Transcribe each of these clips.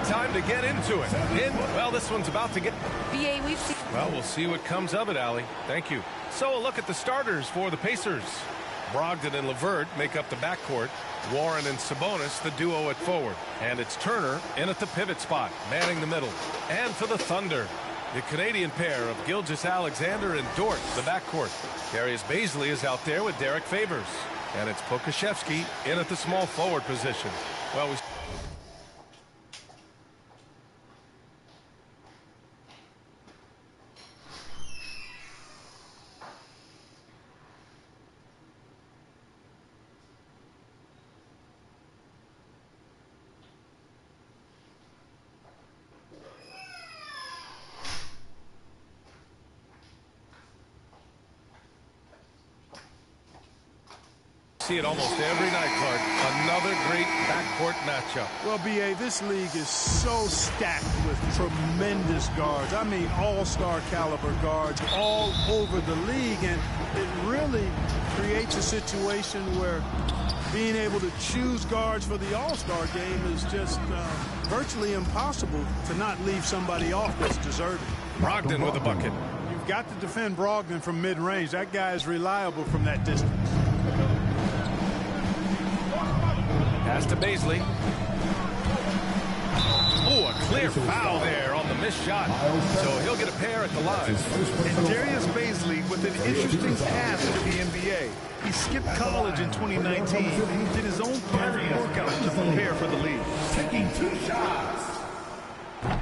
time to get into it. Well, this one's about to get... BA, we've seen... Well, we'll see what comes of it, Allie. Thank you. So a look at the starters for the Pacers. Brogdon and LeVert make up the backcourt. Warren and Sabonis, the duo at forward. And it's Turner in at the pivot spot, manning the middle. And for the Thunder, the Canadian pair of Gilgeous-Alexander and Dort, the backcourt. Darius Bazley is out there with Derek Favors. And it's Pokusevski in at the small forward position. Well, we... see it almost every night, Clark. Another great backcourt matchup. Well, B.A., this league is so stacked with tremendous guards. I mean, all-star caliber guards all over the league, and it really creates a situation where being able to choose guards for the all-star game is just virtually impossible to not leave somebody off that's deserving. Brogdon with a bucket. You've got to defend Brogdon from mid-range. That guy is reliable from that distance. Pass to Bazley. Oh, a clear foul there on the missed shot. So he'll get a pair at the line. And Darius Bazley with an interesting path to the NBA. He skipped college in 2019 and did his own private workout to prepare for the league. Taking 2 shots.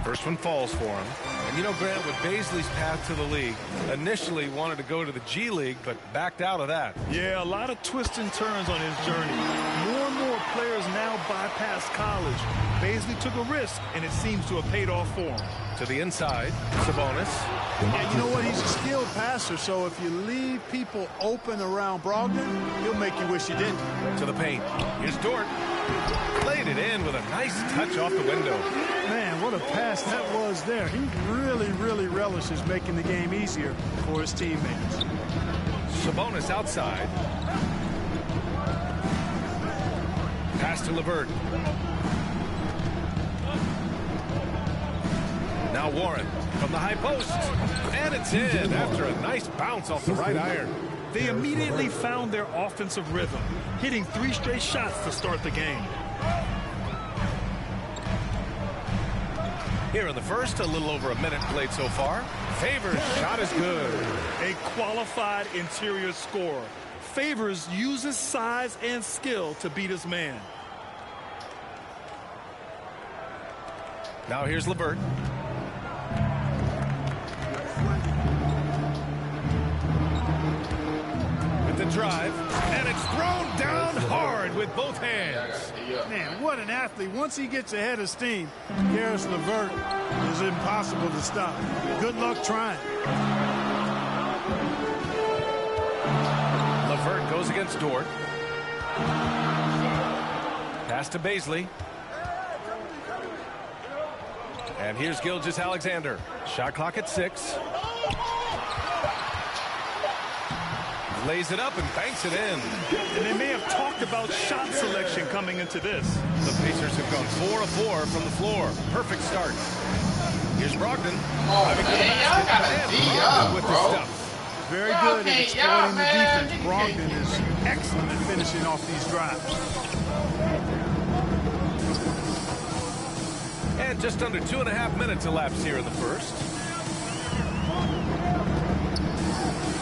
First one falls for him. And you know, Grant, with Bazley's path to the league, initially wanted to go to the G League, but backed out of that. Yeah, a lot of twists and turns on his journey. More and more players now bypass college. Bazley took a risk, and it seems to have paid off for him. To the inside, Sabonis. Yeah, you know what? He's a skilled passer, so if you leave people open around Brogdon, he'll make you wish you didn't. To the paint. Here's Dort. Played it in with a nice touch off the window. Man, what a pass that was there. He really relishes making the game easier for his teammates. Sabonis outside. Pass to LeVert. Now Warren from the high post. And it's in after a nice bounce off the right iron. They immediately found their offensive rhythm, hitting 3 straight shots to start the game. Here in the first, a little over a minute played so far. Favors shot is good. A qualified interior scorer. Favors uses size and skill to beat his man. Now here's LeVert. With the drive, and it's thrown down hard with both hands. Man, what an athlete. Once he gets ahead of steam, Caris LeVert is impossible to stop. Good luck trying. LeVert goes against Dort. Pass to Bazley. And here's Gilgeous-Alexander. Shot clock at 6. Lays it up and banks it in. And they may have talked about shot selection coming into this. The Pacers have gone 4 of 4 from the floor. Perfect start. Here's Brogdon. Oh, man, y'all gotta D up, with bro. the stuff. Very good at exploiting the defense. Brogdon is excellent at finishing off these drives. And just under 2.5 minutes elapsed here in the first.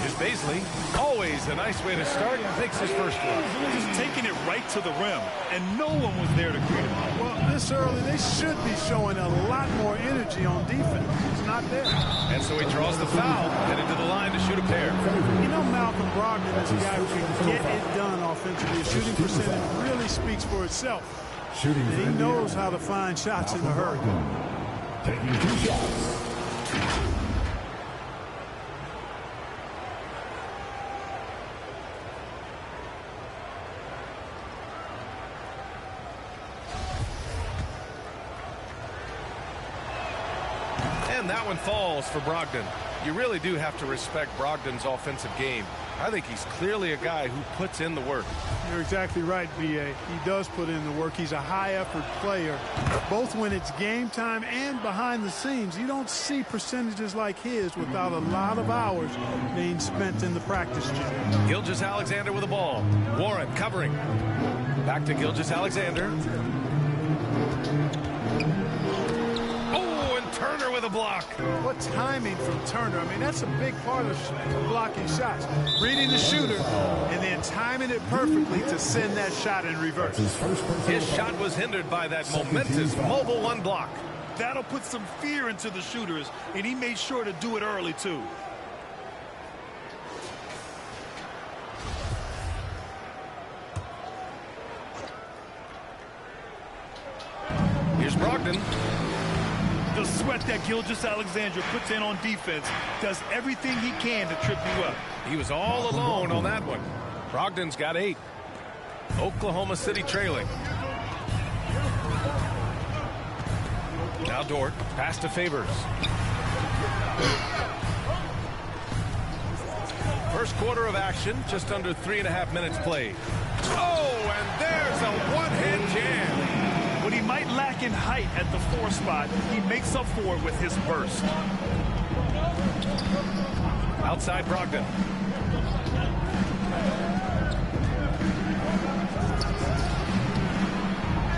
Here's Bazley. Always a nice way to start. Takes his first one. Just taking it right to the rim, and no one was there to greet him. Well, this early, they should be showing a lot more energy on defense. It's not there. And so he draws the foul, headed to the line to shoot a pair. You know, Malcolm Brogdon is a guy who can get it done offensively. His shooting percentage really speaks for itself. And he knows how to find shots in a hurry. Taking 2 shots. And that one falls for Brogdon. You really do have to respect Brogdon's offensive game. I think he's clearly a guy who puts in the work. You're exactly right, B.A. He does put in the work. He's a high-effort player, both when it's game time and behind the scenes. You don't see percentages like his without a lot of hours being spent in the practice gym. Gilgeous-Alexander with the ball. Warren covering. Back to Gilgeous-Alexander. Oh, and Turner with a block. What timing from Turner. I mean, that's a big part of blocking shots. Reading the shooter and then timing it perfectly to send that shot in reverse. His shot was hindered by that momentous mobile one block. That'll put some fear into the shooters, and he made sure to do it early, too. Here's Brogdon. The sweat that Gilgeous-Alexander puts in on defense does everything he can to trip you up. He was all alone on that one. Brogdon's got 8. Oklahoma City trailing. Now Dort, pass to Favors. First quarter of action, just under 3.5 minutes played. Oh, and there's a one-hand jam. What he might lack in height at the 4 spot, he makes up for it with his burst. Outside Brogdon.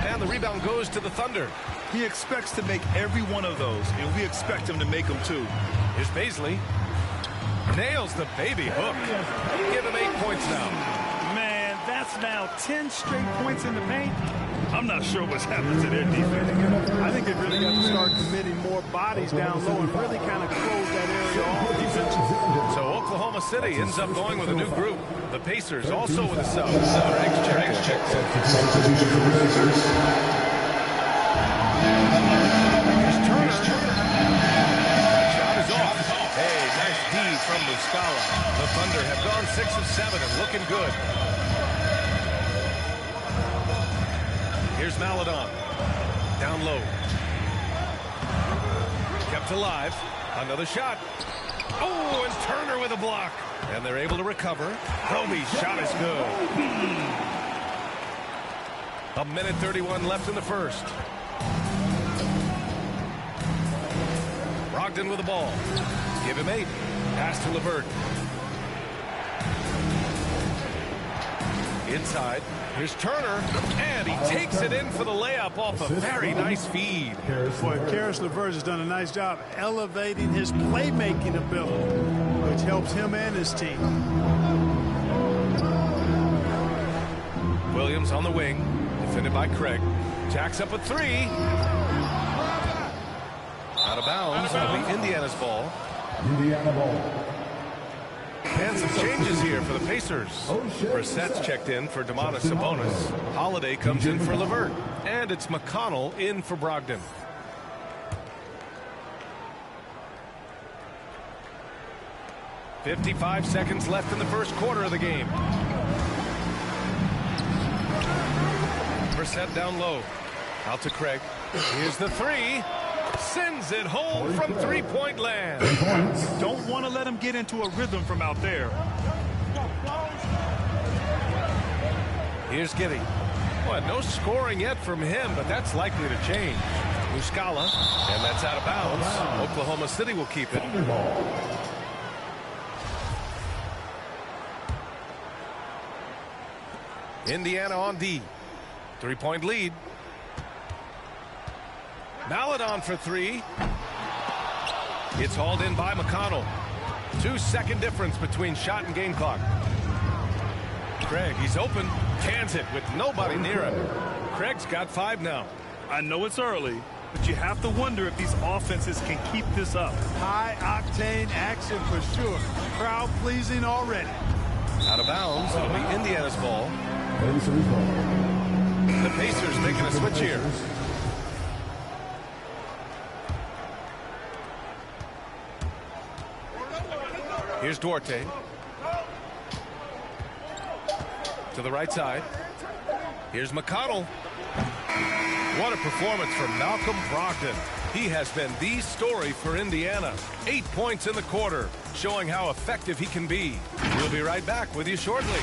And the rebound goes to the Thunder. He expects to make every one of those, and we expect him to make them too. Here's Baisley. Nails the baby hook. Give him 8 points now. Man, that's now 10 straight points in the paint. I'm not sure what's happened to their defense. I think they've really got to start committing more bodies down low and really kind of close that area off defensively. So Oklahoma City ends up going with a new group. The Pacers also with a sub. Greg's check. Here's Turner. Shot is off. Hey, nice D from Muscala. The Thunder have gone 6 of 7 and looking good. Here's Maledon. Down low. Kept alive. Another shot. Oh, and Turner with a block. And they're able to recover. Roby's shot is good. 1:31 left in the first. Brogdon with the ball. Give him 8. Pass to LeVert. Inside. Here's Turner, and he takes it in for the layup off a very nice feed. Boy, Caris LeVert has done a nice job elevating his playmaking ability, which helps him and his team. Williams on the wing, defended by Craig. Jacks up a 3. Out of bounds. It'll be Indiana's ball. Indiana ball. And some changes here for the Pacers. Brissett's checked in for Domantas Sabonis. Holiday comes in for LeVert. And it's McConnell in for Brogdon. .55 seconds left in the first quarter of the game. Brissett down low. Out to Craig. Here's the 3. Sends it home from three-point land. Don't want to let him get into a rhythm from out there. Here's Giddey. Well, no scoring yet from him, but that's likely to change. Muscala, and that's out of bounds. Oklahoma City will keep it. Indiana on D. 3-point lead. Maledon for 3. It's hauled in by McConnell. 2-second difference between shot and game clock. Craig, he's open. Cans it with nobody near him. Craig's got 5 now. I know it's early, but you have to wonder if these offenses can keep this up. High-octane action for sure. Crowd-pleasing already. Out of bounds. It'll be Indiana's ball. The Pacers making a switch here. Here's Duarte. To the right side. Here's McConnell. What a performance from Malcolm Brogdon. He has been the story for Indiana. 8 points in the quarter, showing how effective he can be. We'll be right back with you shortly.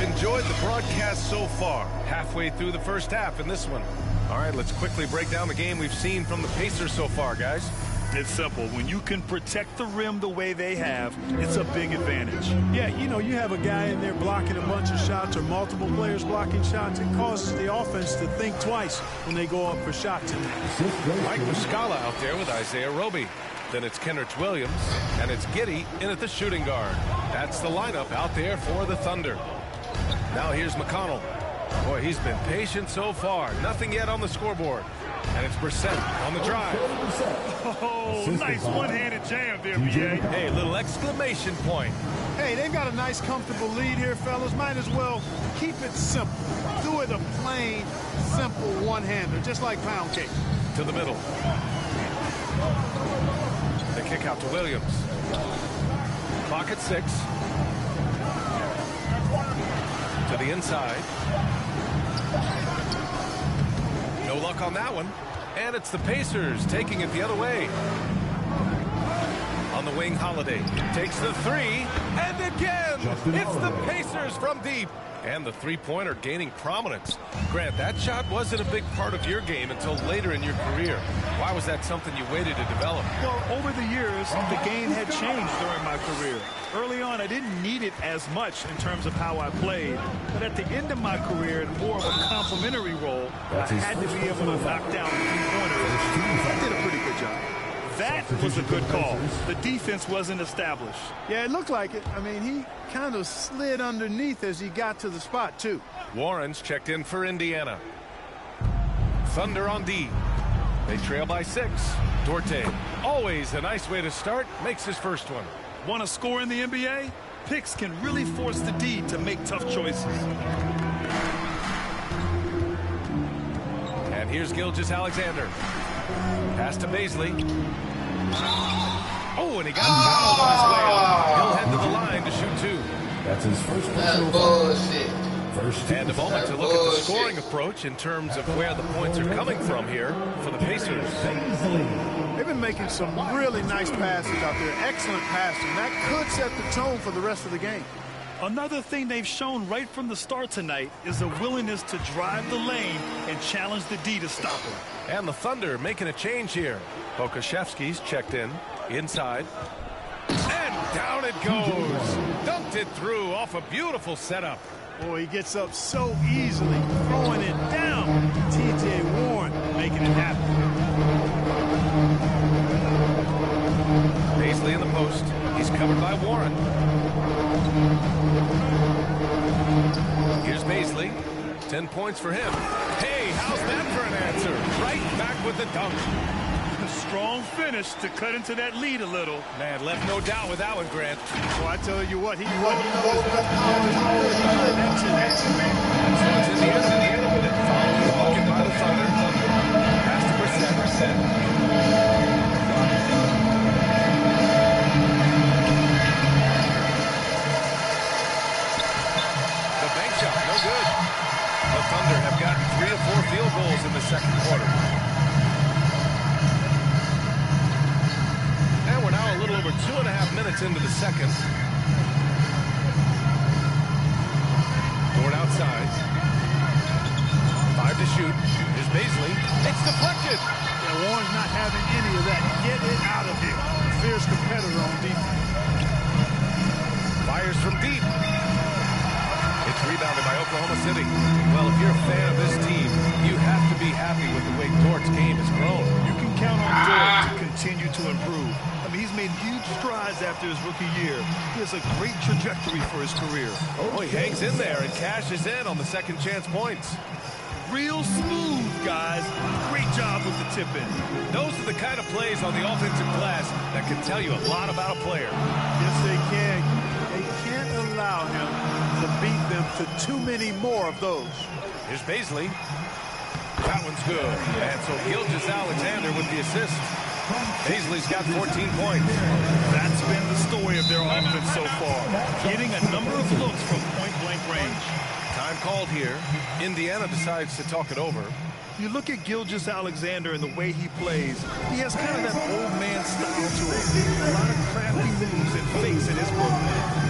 Enjoyed the broadcast so far. Halfway through the first half in this one. All right, let's quickly break down the game we've seen from the Pacers so far, guys. It's simple. When you can protect the rim the way they have, it's a big advantage. Yeah, you know, you have a guy in there blocking a bunch of shots or multiple players blocking shots. It causes the offense to think twice when they go up for shots. Mike Muscala out there with Isaiah Roby. Then it's Kenrich Williams, and it's Giddey in at the shooting guard. That's the lineup out there for the Thunder. Now here's McConnell. Boy, he's been patient so far. Nothing yet on the scoreboard. And it's Brissett on the drive. Oh, nice one-handed jam there, BA. Hey, little exclamation point. Hey, they've got a nice, comfortable lead here, fellas. Might as well keep it simple. Do it a plain, simple one-hander, just like pound cake. To the middle. The kick out to Williams. Clock at 6. To the inside. No luck on that one. And it's the Pacers taking it the other way. On the wing, Holiday takes the 3. And again, it's the Pacers from deep. And the three-pointer gaining prominence. Grant, that shot wasn't a big part of your game until later in your career. Why was that something you waited to develop? Well, over the years, the game had changed during my career. Early on, I didn't need it as much in terms of how I played. But at the end of my career, in more of a complementary role, I had to be able to knock down three-pointers. I did a pretty good job. That was a good call. The defense wasn't established. Yeah, it looked like it. I mean, he kind of slid underneath as he got to the spot, too. Warren's checked in for Indiana. Thunder on D. They trail by 6. Dorte, always a nice way to start, makes his first one. Want to score in the NBA? Picks can really force the D to make tough choices. And here's Gilgeous-Alexander. Pass to Bazley. Oh, and he got fouled on his way up. He'll head to the line to shoot 2. That's his first personal foul. And a moment to look at the scoring approach in terms of where the points are coming from here for the Pacers. They've been making some really nice passes out there. Excellent passing. That could set the tone for the rest of the game. Another thing they've shown right from the start tonight is a willingness to drive the lane and challenge the D to stop him. And the Thunder making a change here. Pokashevsky's checked in. Inside. And down it goes. Dunked it through off a beautiful setup. Boy, he gets up so easily, throwing it down. T.J. Warren making it happen. Bazley in the post. He's covered by Warren. Here's Bazley. 10 points for him. Hey, how's that for an answer? Right back with the dunk. A strong finish to cut into that lead a little. Man, left no doubt with that one, Grant. Well, I tell you what, he knows that So it's Indiana. Following the bucket by the Thunder. Pass to Brissett. The bank shot, no good. The Thunder have gotten 3 or 4 field goals in the second quarter. And we're now a little over 2.5 minutes into the second. Dort outside. 5 to shoot. Here's Bazley. It's deflected. Yeah, Warren's not having any of that. Get it out of here. Fierce competitor on defense. Fires from deep. It's rebounded by Oklahoma City. Well, if you're a fan of this team, you have to be happy with the way Dort's game has grown. You can count on Dort to continue to improve. I mean, he's made huge strides after his rookie year. He has a great trajectory for his career. Oh, he hangs in there and cashes in on the second chance points. real smooth, guys. Great job with the tip-in. Those are the kind of plays on the offensive glass that can tell you a lot about a player. Yes, they can. They can't allow him to beat them to too many more of those. Here's Baisley. That one's good. And so Gilgeous-Alexander with the assist. Baisley's got 14 points. That's been the story of their offense so far. Getting a number of looks from point-blank range. Time called here. Indiana decides to talk it over. You look at Gilgeous-Alexander and the way he plays, he has kind of that old man style to him. A lot of crafty moves and fakes in his footwork.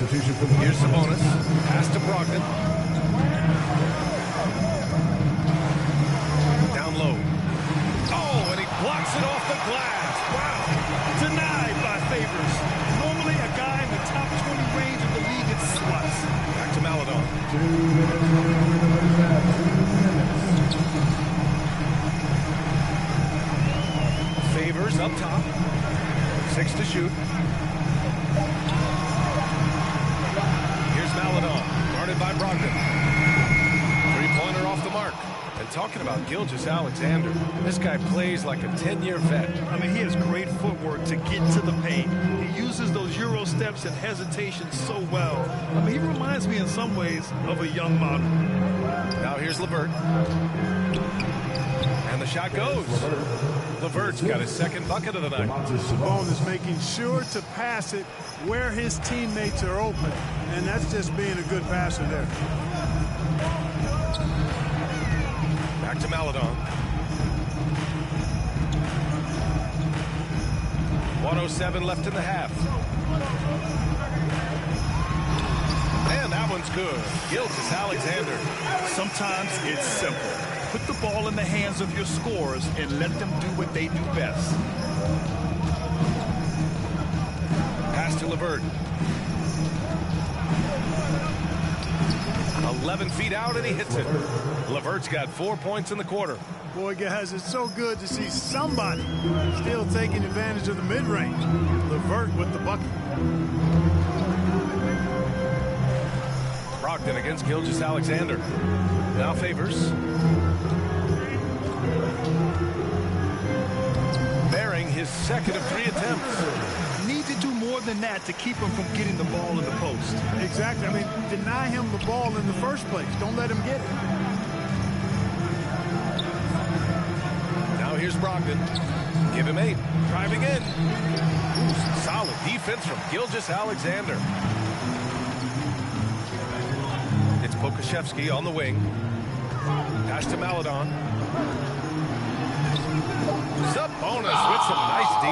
Here's Sabonis. Pass to Brogdon. Down low. Oh, and he blocks it off the glass. Wow. Denied by Favors. Normally a guy in the top 20 range of the league gets swats. Back to Maledon. 2 minutes. Favors up top. 6 to shoot. Maledon, guarded by Brogdon. Three-pointer off the mark. And talking about Gilgeous-Alexander, this guy plays like a 10-year vet. I mean, he has great footwork to get to the paint. He uses those Euro steps and hesitations so well. I mean, he reminds me in some ways of a young model. Now here's LeVert. And the shot goes. LeVert's got his second bucket of the night. Sabonis making sure to pass it where his teammates are open. And that's just being a good passer there. Back to Maledon. 1:07 left in the half. And that one's good. Gilgeous-Alexander. Sometimes it's simple. Put the ball in the hands of your scorers and let them do what they do best. Pass to LeVert. 11 feet out, and he hits it. LeVert's got 4 points in the quarter. Boy, guys, it's so good to see somebody still taking advantage of the mid-range. LeVert with the bucket. Brogdon against Gilgeous-Alexander. Now Favors. Bearing his second of 3 attempts. Need to do more than that to keep him from getting the ball in the post. Exactly. I mean, deny him the ball in the first place. Don't let him get it. Now here's Brogdon. Give him 8. Driving in. Ooh, some solid defense from Gilgeous-Alexander. It's Pokusevski on the wing. Pass to Maledon. Sabonis with some nice D.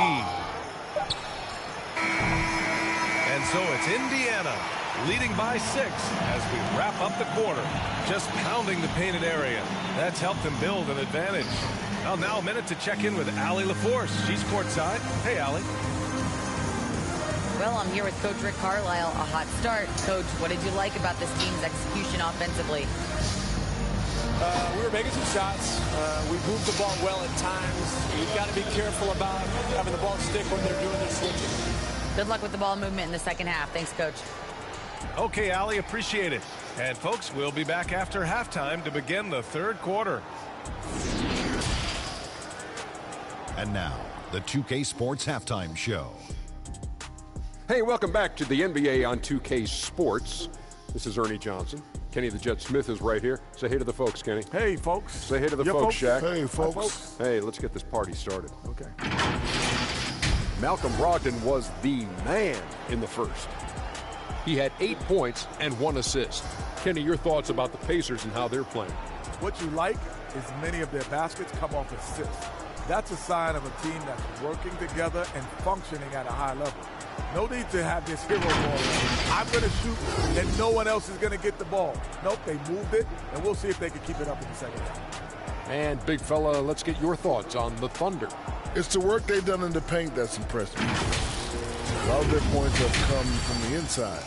And so it's Indiana leading by 6 as we wrap up the quarter. Just pounding the painted area. That's helped them build an advantage. Well, now a minute to check in with Allie LaForce. She's courtside. Hey, Allie. Well, I'm here with Coach Rick Carlisle. A hot start. Coach, what did you like about this team's execution offensively? We were making some shots. We moved the ball well at times. You've got to be careful about having the ball stick when they're doing their switching. Good luck with the ball movement in the second half. Thanks, Coach. Okay, Allie, appreciate it. And, folks, we'll be back after halftime to begin the third quarter. And now, the 2K Sports Halftime Show. Hey, welcome back to the NBA on 2K Sports. This is Ernie Johnson. Kenny the Jet Smith is right here. Say hey to the folks, Kenny. Hey, folks. Say hey to the folks, Shaq. Hey, folks. Hi, folks. Hey, let's get this party started. Okay. Malcolm Brogdon was the man in the first. He had 8 points and 1 assist. Kenny, your thoughts about the Pacers and how they're playing? What you like is many of their baskets come off assists. That's a sign of a team that's working together and functioning at a high level. No need to have this hero ball. I'm going to shoot, and no one else is going to get the ball. Nope, they moved it, and we'll see if they can keep it up in the second half. And, big fella, let's get your thoughts on the Thunder. It's the work they've done in the paint that's impressed me. A lot of their points have come from the inside.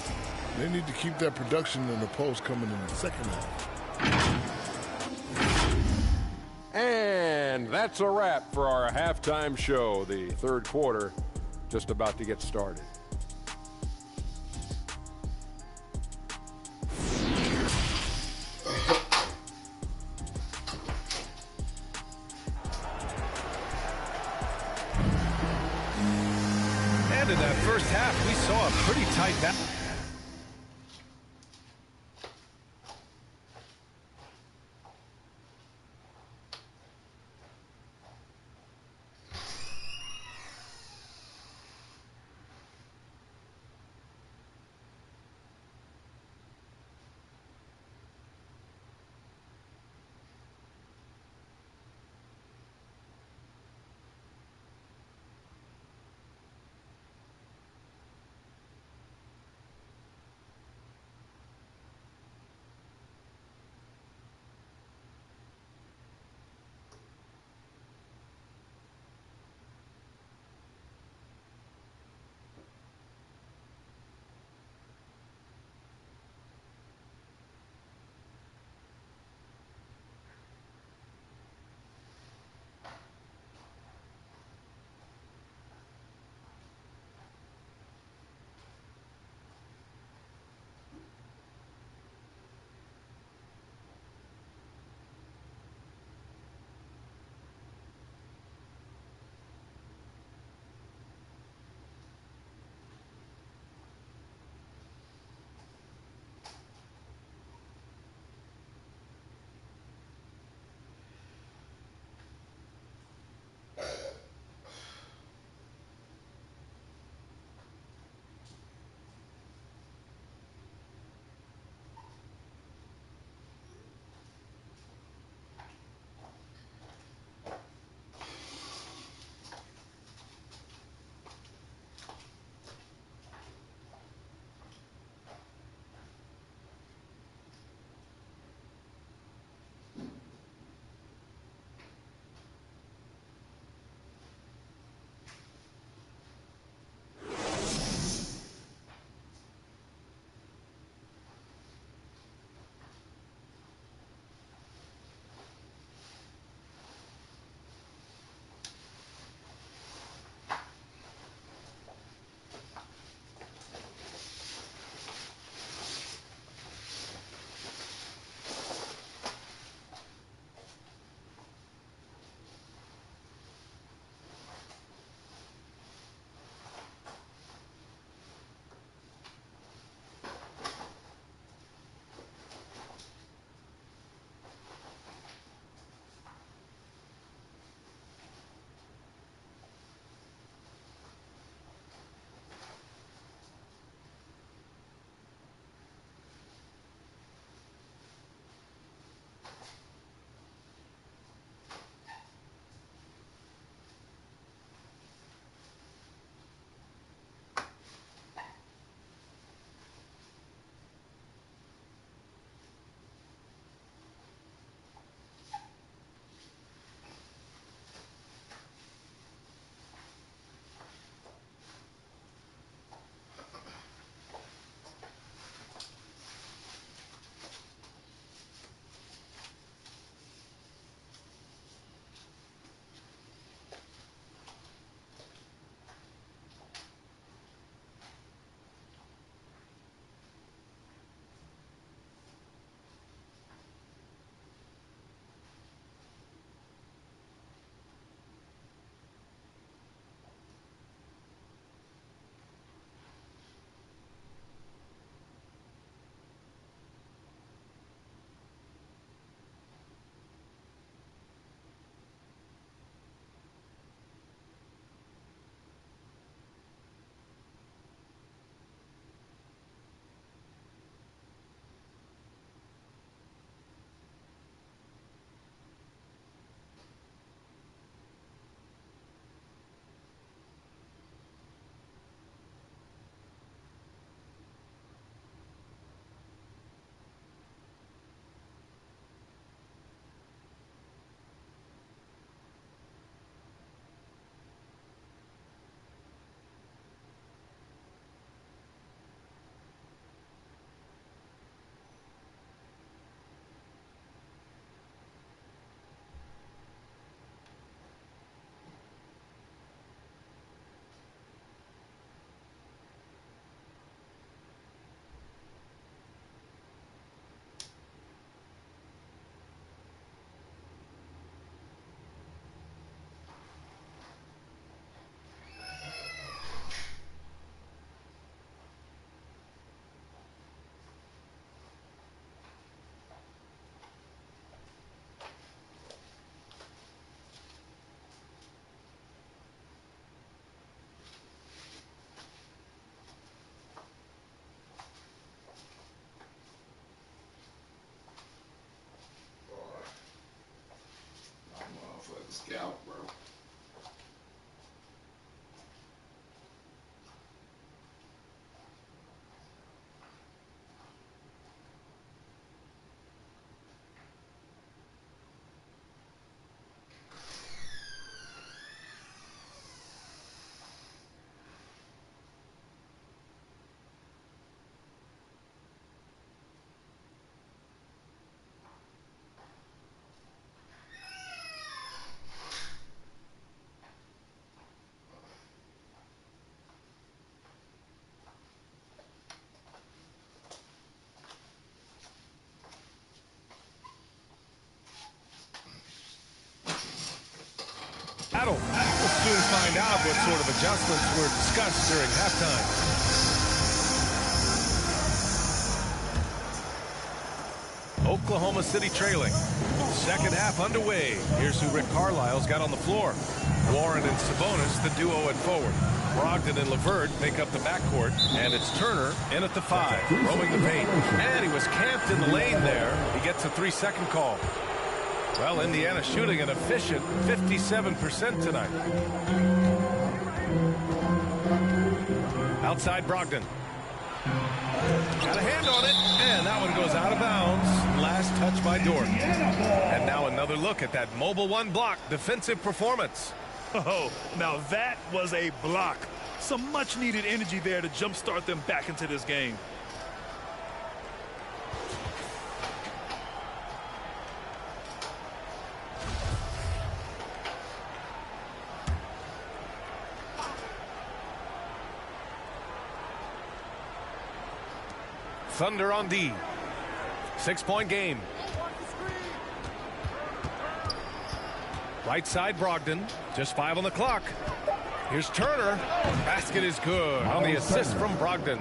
They need to keep that production in the post coming in the second half. And that's a wrap for our halftime show. The third quarter just about to get started. And in that first half, we saw a pretty tight battle. battle. We'll soon find out what sort of adjustments were discussed during halftime. Oklahoma City trailing. Second half underway. Here's who Rick Carlisle's got on the floor. Warren and Sabonis, the duo at forward. Brogdon and LeVert make up the backcourt, and it's Turner in at the 5, roaming the paint. And he was camped in the lane there. He gets a 3-second call. Well, Indiana shooting an efficient 57% tonight. Outside Brogdon. Got a hand on it, and that one goes out of bounds. Last touch by Dort. And now another look at that mobile one block defensive performance. Oh, now that was a block. Some much-needed energy there to jumpstart them back into this game. Thunder on D. 6-point game. Right side Brogdon. Just 5 on the clock. Here's Turner. Basket is good on the assist from Brogdon.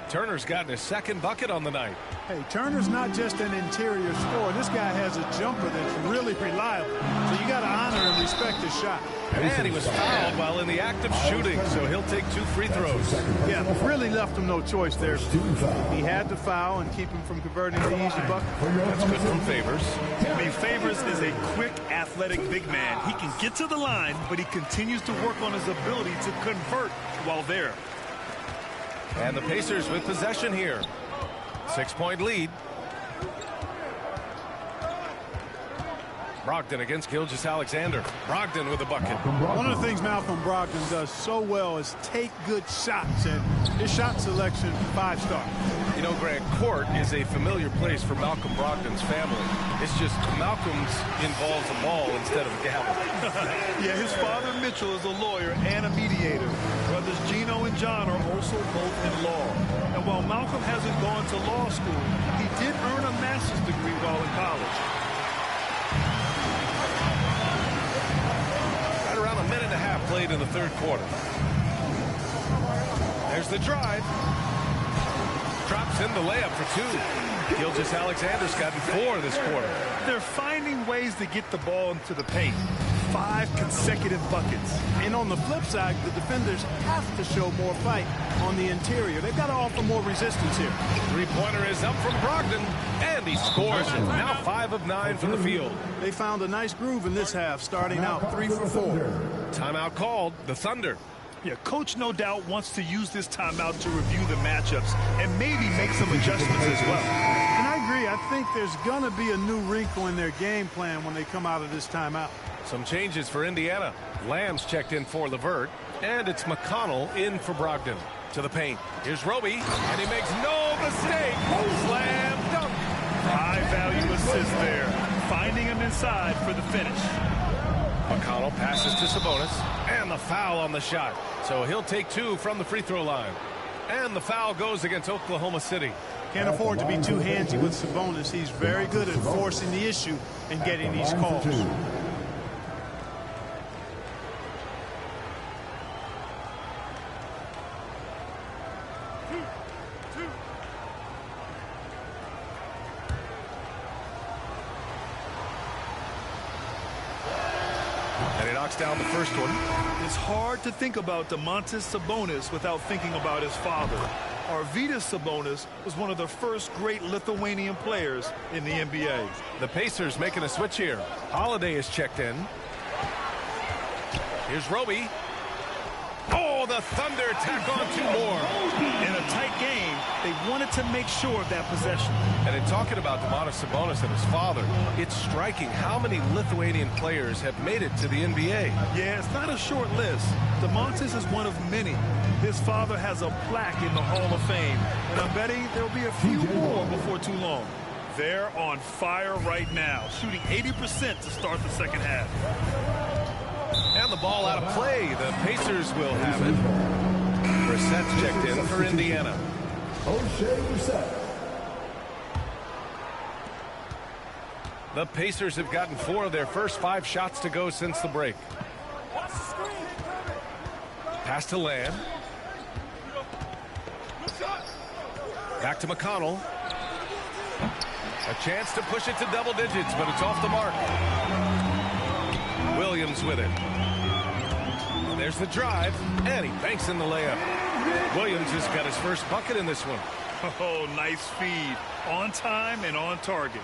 Turner's gotten his second bucket on the night. Hey, Turner's not just an interior scorer. This guy has a jumper that's really reliable. So you got to honor and respect his shot. And he was fouled while in the act of shooting, so he'll take 2 free throws. Yeah, really left him no choice there. He had to foul and keep him from converting the easy bucket. That's good from Favors. I mean, Favors is a quick, athletic big man. He can get to the line, but he continues to work on his ability to convert while there. And the Pacers with possession here. 6-point lead. Brogdon against Gilgeous-Alexander. Brogdon with a bucket. One of the things Malcolm Brogdon does so well is take good shots, and his shot selection 5-star. You know, Grant, court is a familiar place for Malcolm Brogdon's family. It's just Malcolm's involves a ball instead of a gavel. Yeah, his father Mitchell is a lawyer and a mediator. Brothers Gino and John are also both in law. And while Malcolm hasn't gone to law school, he did earn a master's degree while in college. Right around a minute and a half played in the third quarter. There's the drive. Drops in the layup for 2. Gilgeous-Alexander's gotten 4 this quarter. They're finding ways to get the ball into the paint. 5 consecutive buckets. And on the flip side, the defenders have to show more fight on the interior. They've got to offer more resistance here. Three-pointer is up from Brogdon, and he scores it. Now 5 of 9 from the field. They found a nice groove in this half, starting out 3 for 4. Timeout called, the Thunder. Yeah, Coach no doubt wants to use this timeout to review the matchups and maybe make some adjustments as well. And I agree. I think there's going to be a new wrinkle in their game plan when they come out of this timeout. Some changes for Indiana. Lamb's checked in for LeVert, and it's McConnell in for Brogdon. To the paint. Here's Roby, and he makes no mistake. Slam dunk. High-value assist there. Finding him inside for the finish. McConnell passes to Sabonis, and the foul on the shot. So he'll take 2 from the free throw line. And the foul goes against Oklahoma City. Can't afford to be too handsy with Sabonis. He's very good at forcing the issue and getting these calls. Down the first one. It's hard to think about Domantas Sabonis without thinking about his father. Arvydas Sabonis was one of the first great Lithuanian players in the NBA. The Pacers making a switch here. Holiday is checked in. Here's Roby. Oh, the Thunder tack on 2 more. In a tight game, they wanted to make sure of that possession. And in talking about Domantas Sabonis and his father, it's striking how many Lithuanian players have made it to the NBA. Yeah, it's not a short list. Domantas is one of many. His father has a plaque in the Hall of Fame, and I'm betting there'll be a few more before too long. They're on fire right now, shooting 80% to start the second half. And the ball out of play. The Pacers will have it. Brissett's checked in for Indiana. The Pacers have gotten 4 of their first 5 shots to go since the break. Pass to Land. Back to McConnell. A chance to push it to double digits, but it's off the mark. Williams with it. And there's the drive, and he banks in the layup. Williams has got his first bucket in this one. Oh, nice feed. On time and on target.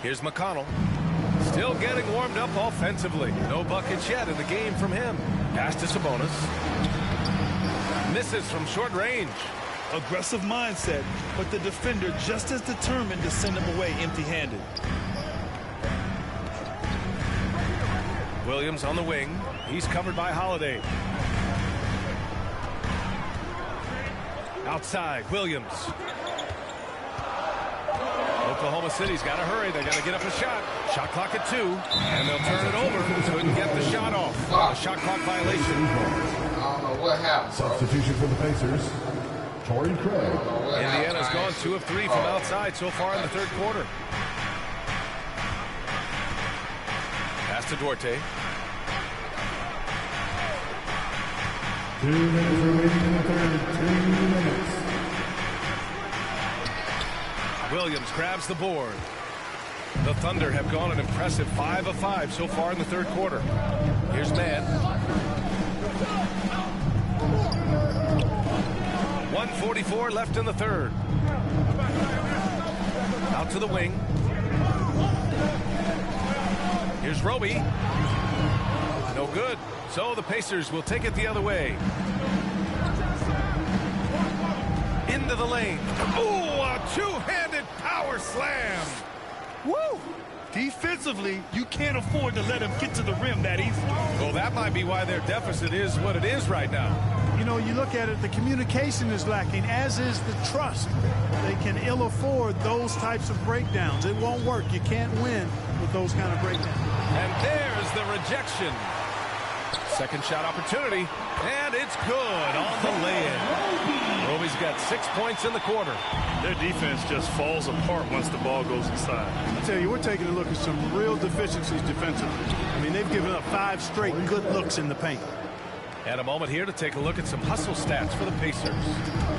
Here's McConnell. Still getting warmed up offensively. No buckets yet in the game from him. Pass to Sabonis. Misses from short range. Aggressive mindset, but the defender just as determined to send him away empty-handed. Williams on the wing. He's covered by Holiday. Outside, Williams. Oklahoma City's got to hurry. They got to get up a shot. Shot clock at 2, and they'll turn it over. Couldn't get the shot off. A shot clock violation. I don't know what happened. Substitution for the Pacers, Torrey Craig. Indiana's gone 2 of 3 from outside so far in the third quarter. Pass to Duarte. 2 minutes remaining in the third. 2 minutes. Williams grabs the board. The Thunder have gone an impressive 5 of 5 so far in the third quarter. Here's Mann. 1:44 left in the third. Out to the wing. Here's Roby. No good. So the Pacers will take it the other way. Into the lane. Ooh, a two-handed power slam. Woo! Defensively, you can't afford to let him get to the rim that easily. Well, that might be why their deficit is what it is right now. You know, you look at it, the communication is lacking, as is the trust. They can ill afford those types of breakdowns. It won't work. You can't win with those kind of breakdowns. And there's the rejection. Second shot opportunity, and it's good on the lay-in. Roby's got 6 points in the quarter. Their defense just falls apart once the ball goes inside. I tell you, we're taking a look at some real deficiencies defensively. I mean, they've given up 5 straight good looks in the paint. And a moment here to take a look at some hustle stats for the Pacers.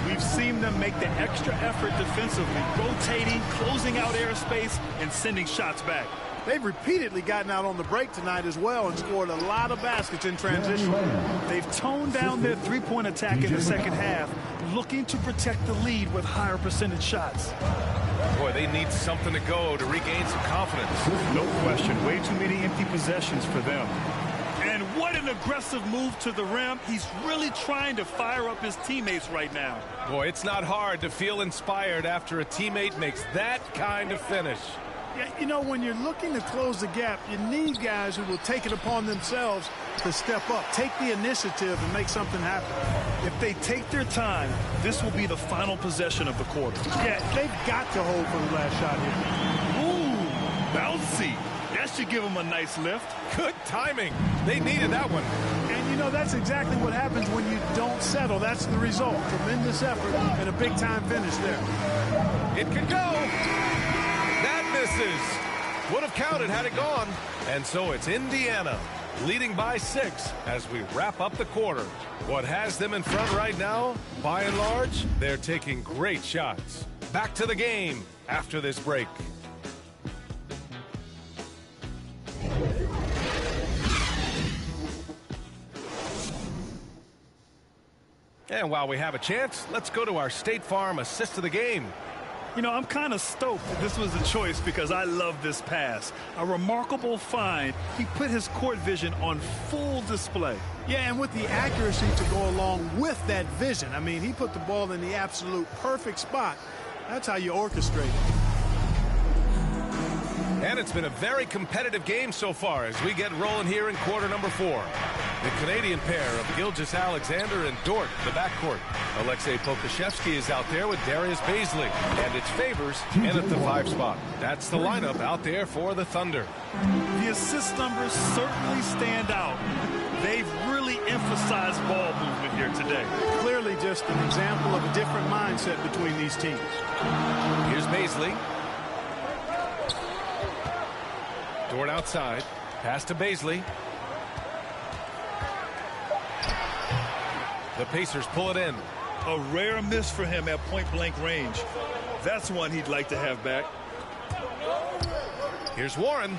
We've seen them make the extra effort defensively, rotating, closing out airspace, and sending shots back. They've repeatedly gotten out on the break tonight as well and scored a lot of baskets in transition. They've toned down their three-point attack in the second half, looking to protect the lead with higher percentage shots. Boy, they need something to go to regain some confidence. No question. Way too many empty possessions for them. And what an aggressive move to the rim. He's really trying to fire up his teammates right now. Boy, it's not hard to feel inspired after a teammate makes that kind of finish. Yeah, you know, when you're looking to close the gap, you need guys who will take it upon themselves to step up, take the initiative, and make something happen. If they take their time, this will be the final possession of the quarter. Yeah, they've got to hold for the last shot here. Ooh, bouncy. That should give them a nice lift. Good timing. They needed that one. And, you know, that's exactly what happens when you don't settle. That's the result. Tremendous effort and a big-time finish there. It could go. That misses. Would have counted had it gone. And so it's Indiana leading by 6 as we wrap up the quarter. What has them in front right now, by and large, they're taking great shots. Back to the game after this break. And while we have a chance, let's go to our State Farm assist of the game. You know, I'm kind of stoked that this was a choice because I love this pass. A remarkable find. He put his court vision on full display. Yeah, and with the accuracy to go along with that vision. I mean, he put the ball in the absolute perfect spot. That's how you orchestrate it. And it's been a very competitive game so far as we get rolling here in quarter number 4. The Canadian pair of Gilgeous-Alexander and Dort, the backcourt. Alexei Pokusevski is out there with Darius Baisley, and it's Favors in at the 5 spot. That's the lineup out there for the Thunder. The assist numbers certainly stand out. They've really emphasized ball movement here today. Clearly just an example of a different mindset between these teams. Here's Baisley. Dort outside. Pass to Baisley. The Pacers pull it in. A rare miss for him at point-blank range. That's one he'd like to have back. Here's Warren.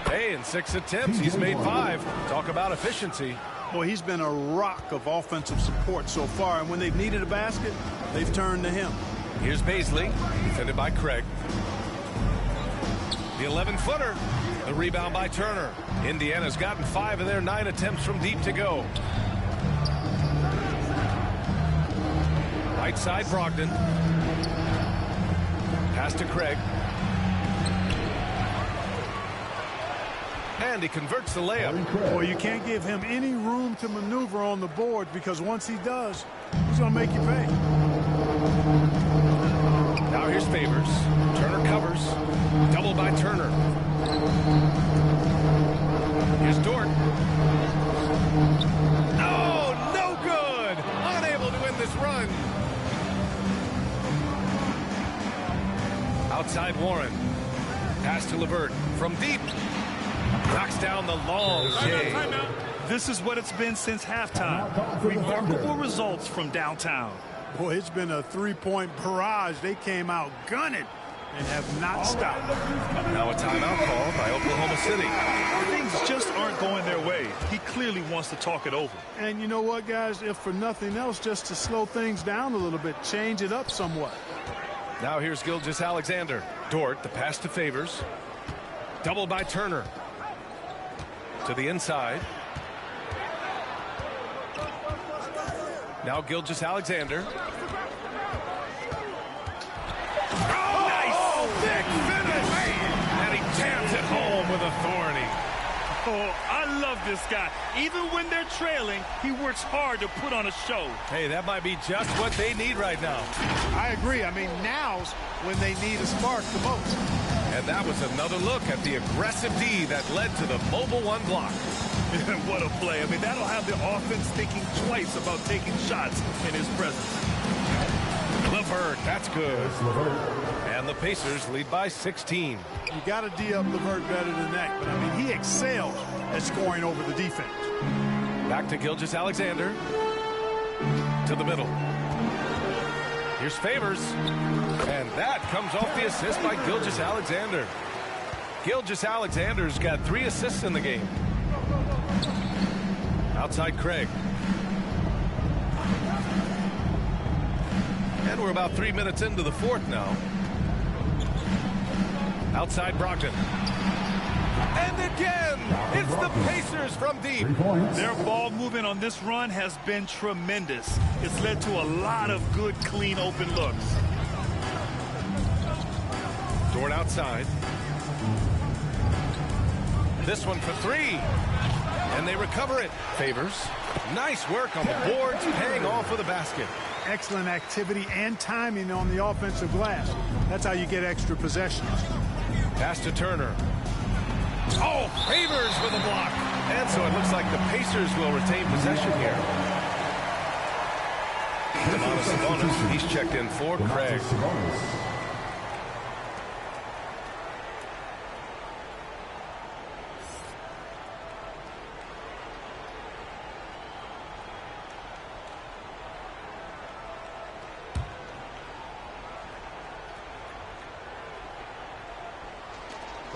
Hey, in 6 attempts, he's made 5. Talk about efficiency. Boy, he's been a rock of offensive support so far, and when they've needed a basket, they've turned to him. Here's Baisley, defended by Craig. The 11-footer. The rebound by Turner. Indiana's gotten 5 of their 9 attempts from deep to go. Right side, Brogdon. Pass to Craig. And he converts the layup. Boy, you can't give him any room to maneuver on the board, because once he does, he's going to make you pay. Now here's Favors. Turner covers. Double by Turner. Here's Dort. Oh, no good. Unable to win this run. Outside Warren. Pass to LeVert from deep. Knocks down the long J. This is what it's been since halftime. Remarkable results from downtown. Boy, it's been a three-point barrage. They came out gunning and have not stopped. Now a timeout call by Oklahoma City. Things just aren't going their way. He clearly wants to talk it over. And you know what, guys? If for nothing else, just to slow things down a little bit, change it up somewhat. Now here's Gilgeous-Alexander. Dort, the pass to Favors. Doubled by Turner. To the inside. Now Gilgeous-Alexander. Oh, nice! Big finish! And he jams it home with authority. Oh, I love this guy. Even when they're trailing, he works hard to put on a show. Hey, that might be just what they need right now. I agree. I mean, now's when they need a spark the most. And that was another look at the aggressive D that led to the mobile one block. What a play. I mean, that'll have the offense thinking twice about taking shots in his presence. LeVert, that's good. And the Pacers lead by 16. You got to D up LeVert better than that, but I mean, he excels at scoring over the defense. Back to Gilgeous-Alexander. To the middle. Here's Favors. And that comes off the assist by Gilgeous-Alexander. Gilgeous-Alexander's got 3 assists in the game. Outside Craig. And we're about 3 minutes into the fourth now. Outside Brogdon. And again, it's the Pacers from deep. Their ball movement on this run has been tremendous. It's led to a lot of good, clean, open looks. Dort outside. This one for 3. And they recover it. Favors. Nice work on the boards, paying off with a basket. Excellent activity and timing on the offensive glass. That's how you get extra possessions. Pass to Turner. Oh, Favors with a block. And so it looks like the Pacers will retain possession here. Domantas Sabonis, he's checked in for Craig.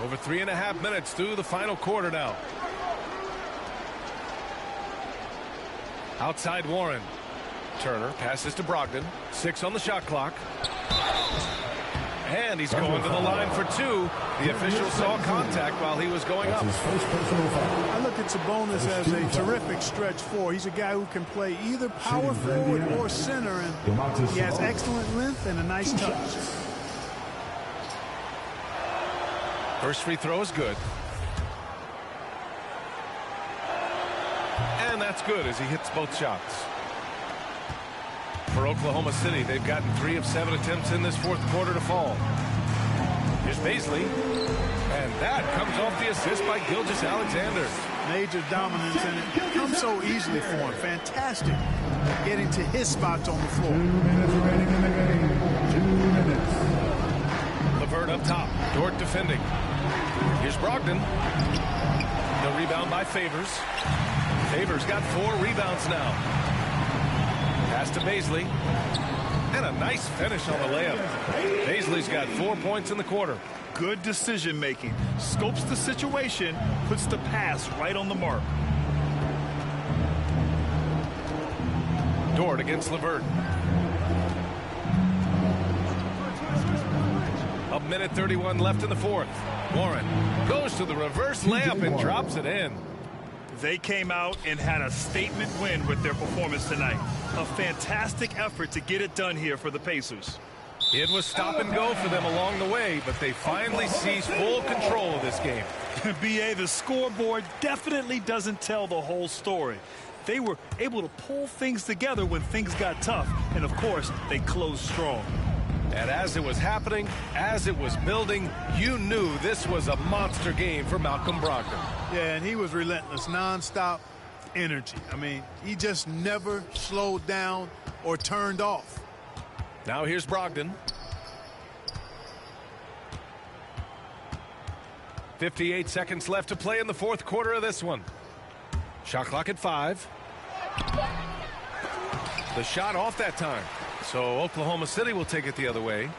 Over 3.5 minutes through the final quarter now. Outside Warren. Turner passes to Brogdon. 6 on the shot clock. And he's going to the line for 2. The official saw contact while he was going up. I look at Sabonis as a terrific stretch 4. He's a guy who can play either power forward or center, and he has excellent length and a nice touch. First free throw is good. And that's good as he hits both shots. For Oklahoma City, they've gotten 3 of 7 attempts in this fourth quarter to fall. Here's Baisley. And that comes off the assist by Gilgeous-Alexander. Major dominance, and it comes so easily for him. Fantastic getting to his spots on the floor. 2 minutes remaining in the game. 2 minutes. LeVert up top. Dort defending. Here's Brogdon. The rebound by Favors. Favors got 4 rebounds now. Pass to Bazley. And a nice finish on the layup. Bazley's got 4 points in the quarter. Good decision making. Scopes the situation, puts the pass right on the mark. Dort against LeVert. A minute 31 left in the fourth. Warren goes to the reverse layup and drops it in. They came out and had a statement win with their performance tonight. A fantastic effort to get it done here for the Pacers. It was stop and go for them along the way, but they finally seized full control of this game. B.A., the scoreboard definitely doesn't tell the whole story. They were able to pull things together when things got tough, and of course, they closed strong. And as it was happening, as it was building, you knew this was a monster game for Malcolm Brogdon. Yeah, and he was relentless, nonstop energy. I mean, he just never slowed down or turned off. Now here's Brogdon. 58 seconds left to play in the fourth quarter of this one. Shot clock at 5. The shot off that time. So Oklahoma City will take it the other way.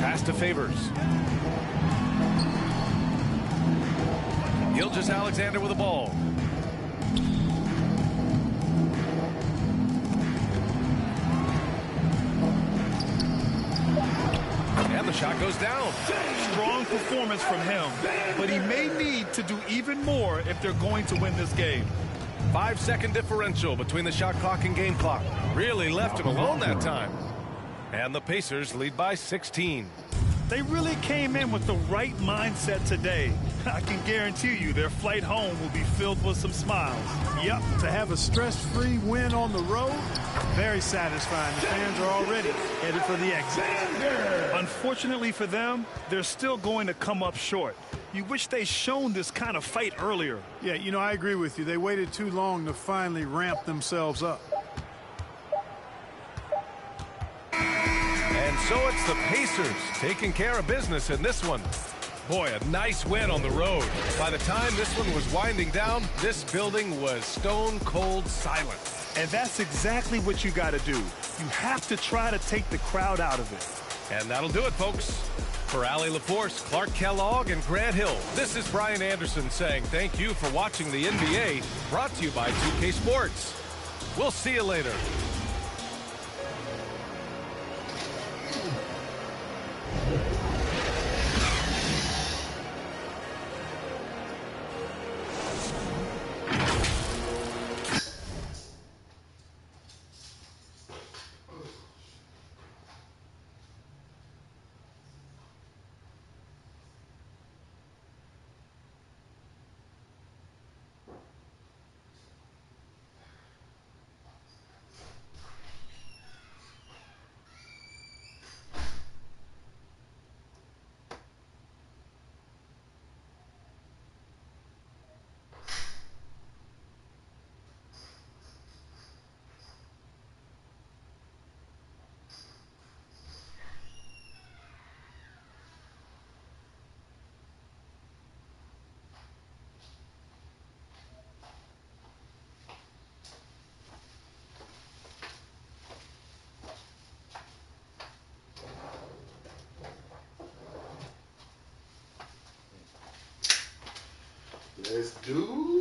Pass to Favors. Gilgeous-Alexander with the ball. And the shot goes down. Strong performance from him, but he may need to do even more if they're going to win this game. 5-second differential between the shot clock and game clock. Really left him alone that time. And the Pacers lead by 16. They really came in with the right mindset today. I can guarantee you their flight home will be filled with some smiles. Yep, to have a stress-free win on the road, very satisfying. The fans are already headed for the exit. Unfortunately for them, they're still going to come up short. You wish they'd shown this kind of fight earlier. Yeah, you know, I agree with you. They waited too long to finally ramp themselves up. And so it's the Pacers taking care of business in this one. Boy, a nice win on the road. By the time this one was winding down, this building was stone cold silent. And that's exactly what you got to do. You have to try to take the crowd out of it. And that'll do it, folks. For Allie LaForce, Clark Kellogg, and Grant Hill, this is Brian Anderson saying thank you for watching the NBA, brought to you by 2K Sports. We'll see you later. Let's do